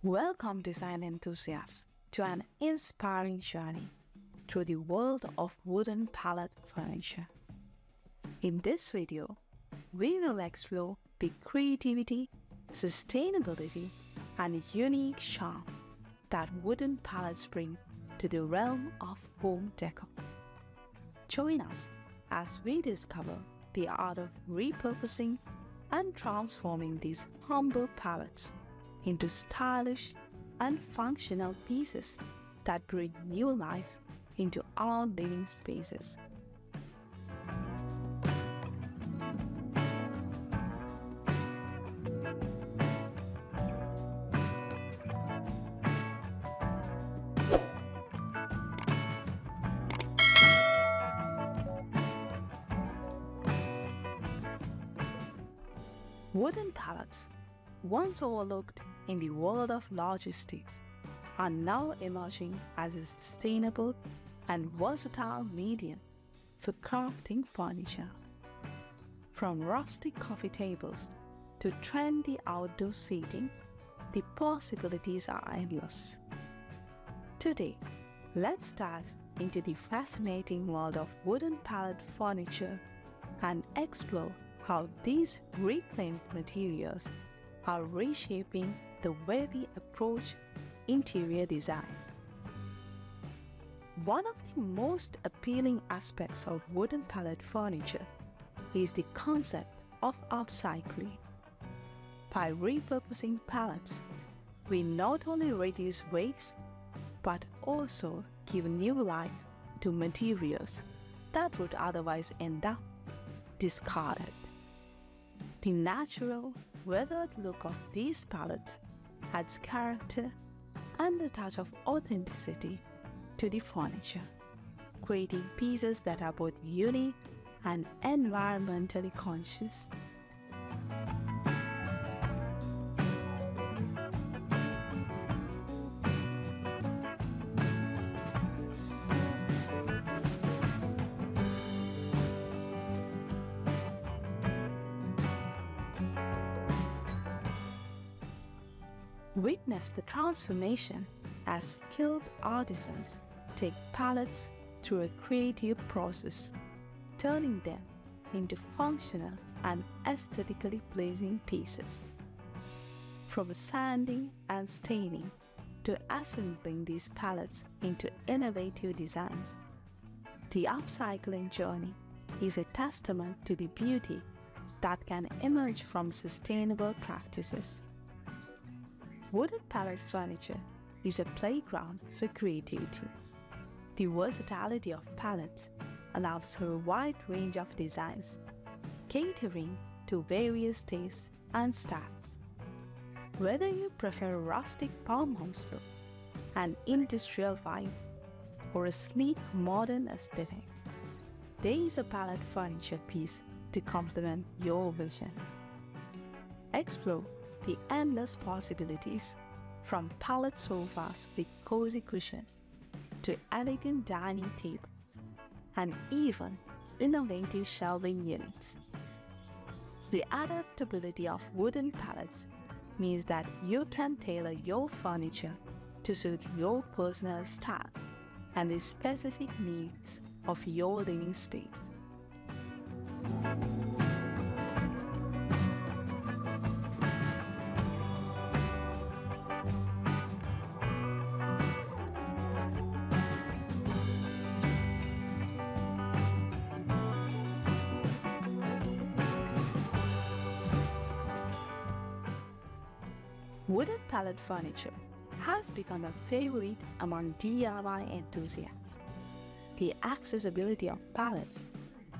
Welcome, design enthusiasts, to an inspiring journey through the world of wooden pallet furniture. In this video, we will explore the creativity, sustainability, and unique charm that wooden pallets bring to the realm of home decor. Join us as we discover the art of repurposing and transforming these humble pallets into stylish and functional pieces that bring new life into our living spaces. Wooden pallets, once overlooked in the world of logistics, are now emerging as a sustainable and versatile medium for crafting furniture. From rustic coffee tables to trendy outdoor seating, the possibilities are endless. Today, let's dive into the fascinating world of wooden pallet furniture and explore how these reclaimed materials are reshaping the way we approach interior design. One of the most appealing aspects of wooden pallet furniture is the concept of upcycling. By repurposing pallets, we not only reduce waste but also give new life to materials that would otherwise end up discarded. The natural, weathered look of these pallets adds character and a touch of authenticity to the furniture, creating pieces that are both unique and environmentally conscious. Witness the transformation as skilled artisans take pallets through a creative process, turning them into functional and aesthetically pleasing pieces. From sanding and staining to assembling these pallets into innovative designs, the upcycling journey is a testament to the beauty that can emerge from sustainable practices. Wooden pallet furniture is a playground for creativity. The versatility of pallets allows for a wide range of designs, catering to various tastes and styles. Whether you prefer a rustic farmhouse look, an industrial vibe, or a sleek modern aesthetic, there is a pallet furniture piece to complement your vision. Explore the endless possibilities, from pallet sofas with cozy cushions to elegant dining tables and even innovative shelving units. The adaptability of wooden pallets means that you can tailor your furniture to suit your personal style and the specific needs of your living space. Wooden pallet furniture has become a favorite among DIY enthusiasts. The accessibility of pallets,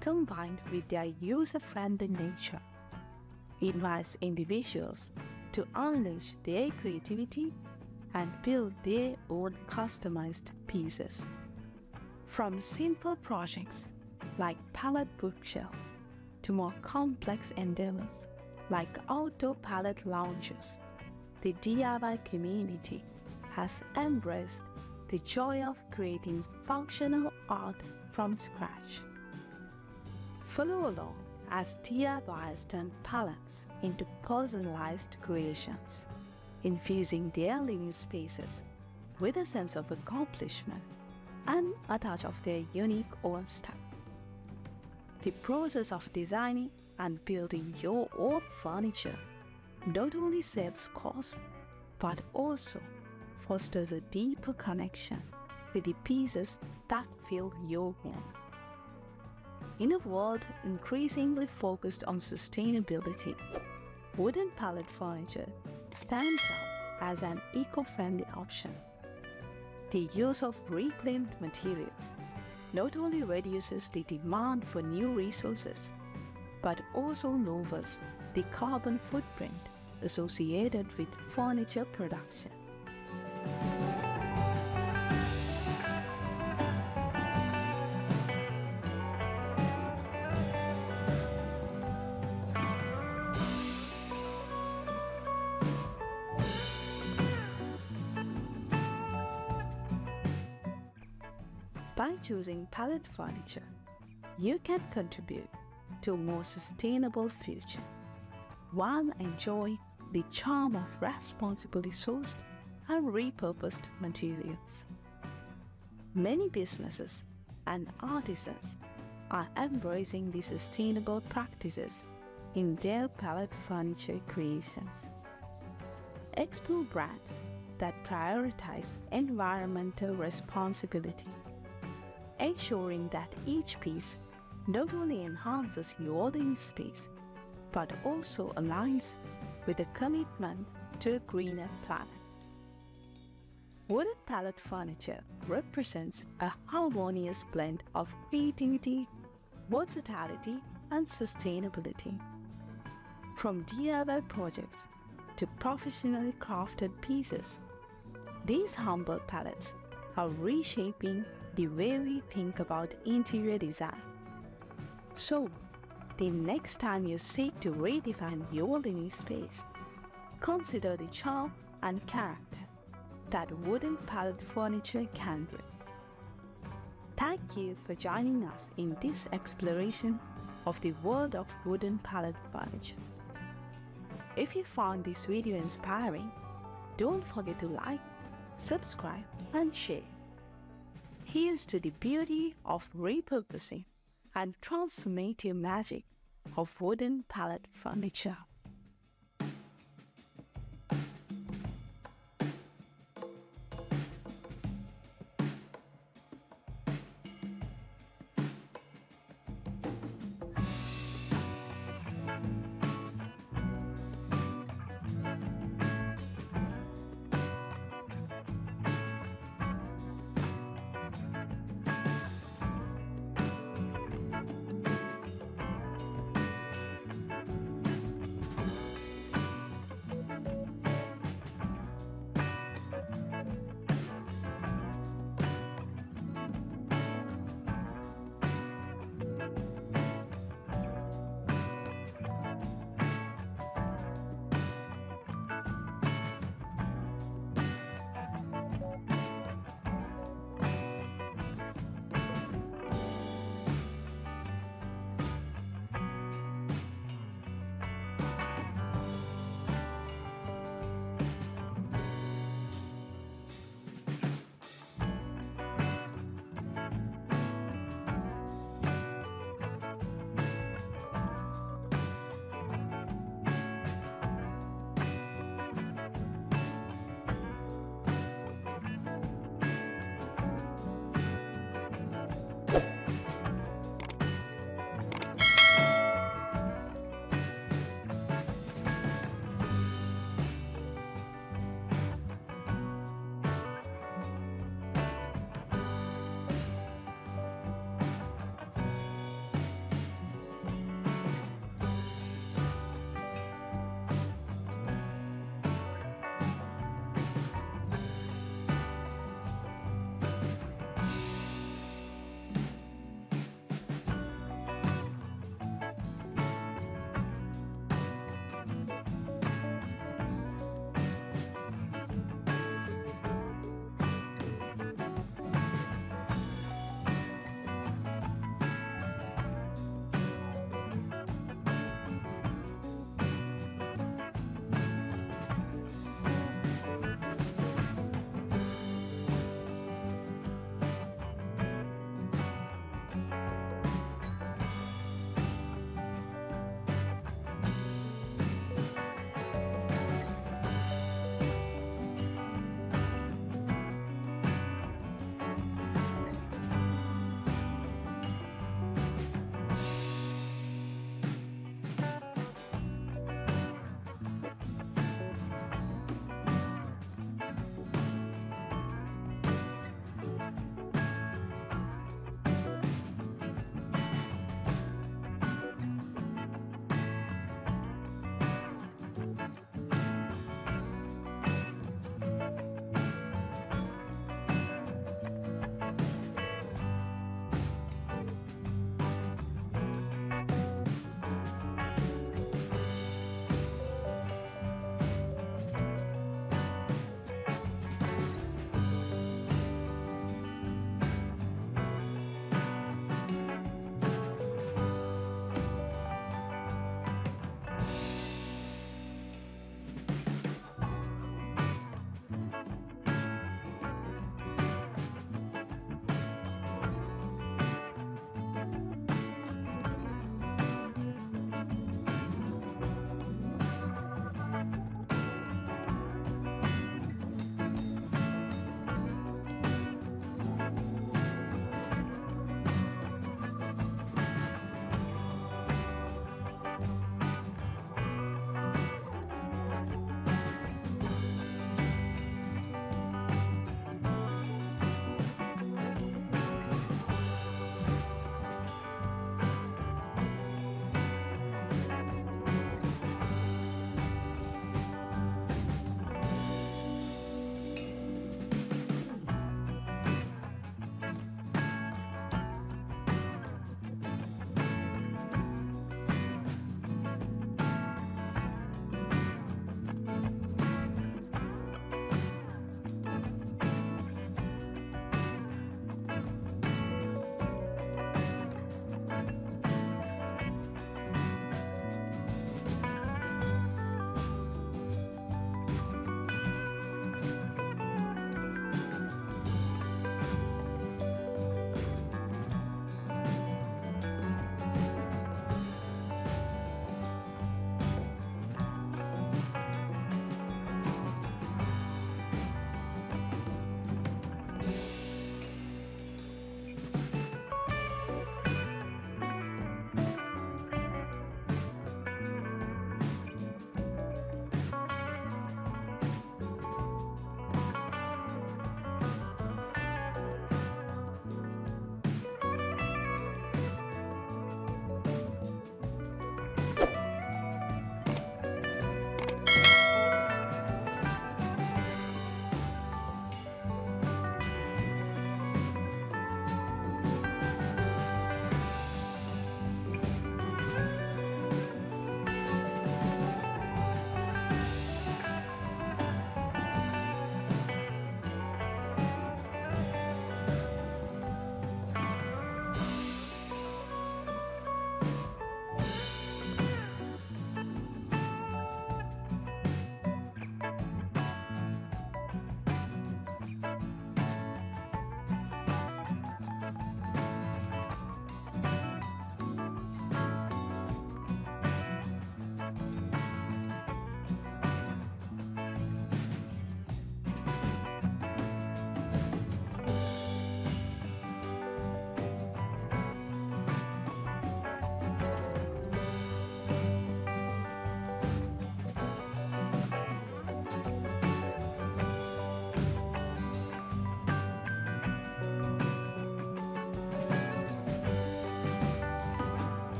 combined with their user-friendly nature, invites individuals to unleash their creativity and build their own customized pieces. From simple projects like pallet bookshelves to more complex endeavors like outdoor pallet lounges, the DIY community has embraced the joy of creating functional art from scratch. Follow along as DIYers turn pallets into personalized creations, infusing their living spaces with a sense of accomplishment and a touch of their unique own style. The process of designing and building your own furniture not only saves costs, but also fosters a deeper connection with the pieces that fill your home. In a world increasingly focused on sustainability, wooden pallet furniture stands out as an eco-friendly option. The use of reclaimed materials not only reduces the demand for new resources, but also lowers the carbon footprint associated with furniture production. By choosing pallet furniture, you can contribute to a more sustainable future while enjoying the charm of responsibly sourced and repurposed materials. Many businesses and artisans are embracing the sustainable practices in their pallet furniture creations. Explore brands that prioritize environmental responsibility, ensuring that each piece not only enhances your living space, but also aligns with a commitment to a greener planet. Wooden pallet furniture represents a harmonious blend of creativity, versatility, and sustainability. From DIY projects to professionally crafted pieces, these humble pallets are reshaping the way we think about interior design. So, the next time you seek to redefine your living space, consider the charm and character that wooden pallet furniture can bring. Thank you for joining us in this exploration of the world of wooden pallet furniture. If you found this video inspiring, don't forget to like, subscribe, and share. Here's to the beauty of repurposing and transformative magic of wooden pallet furniture.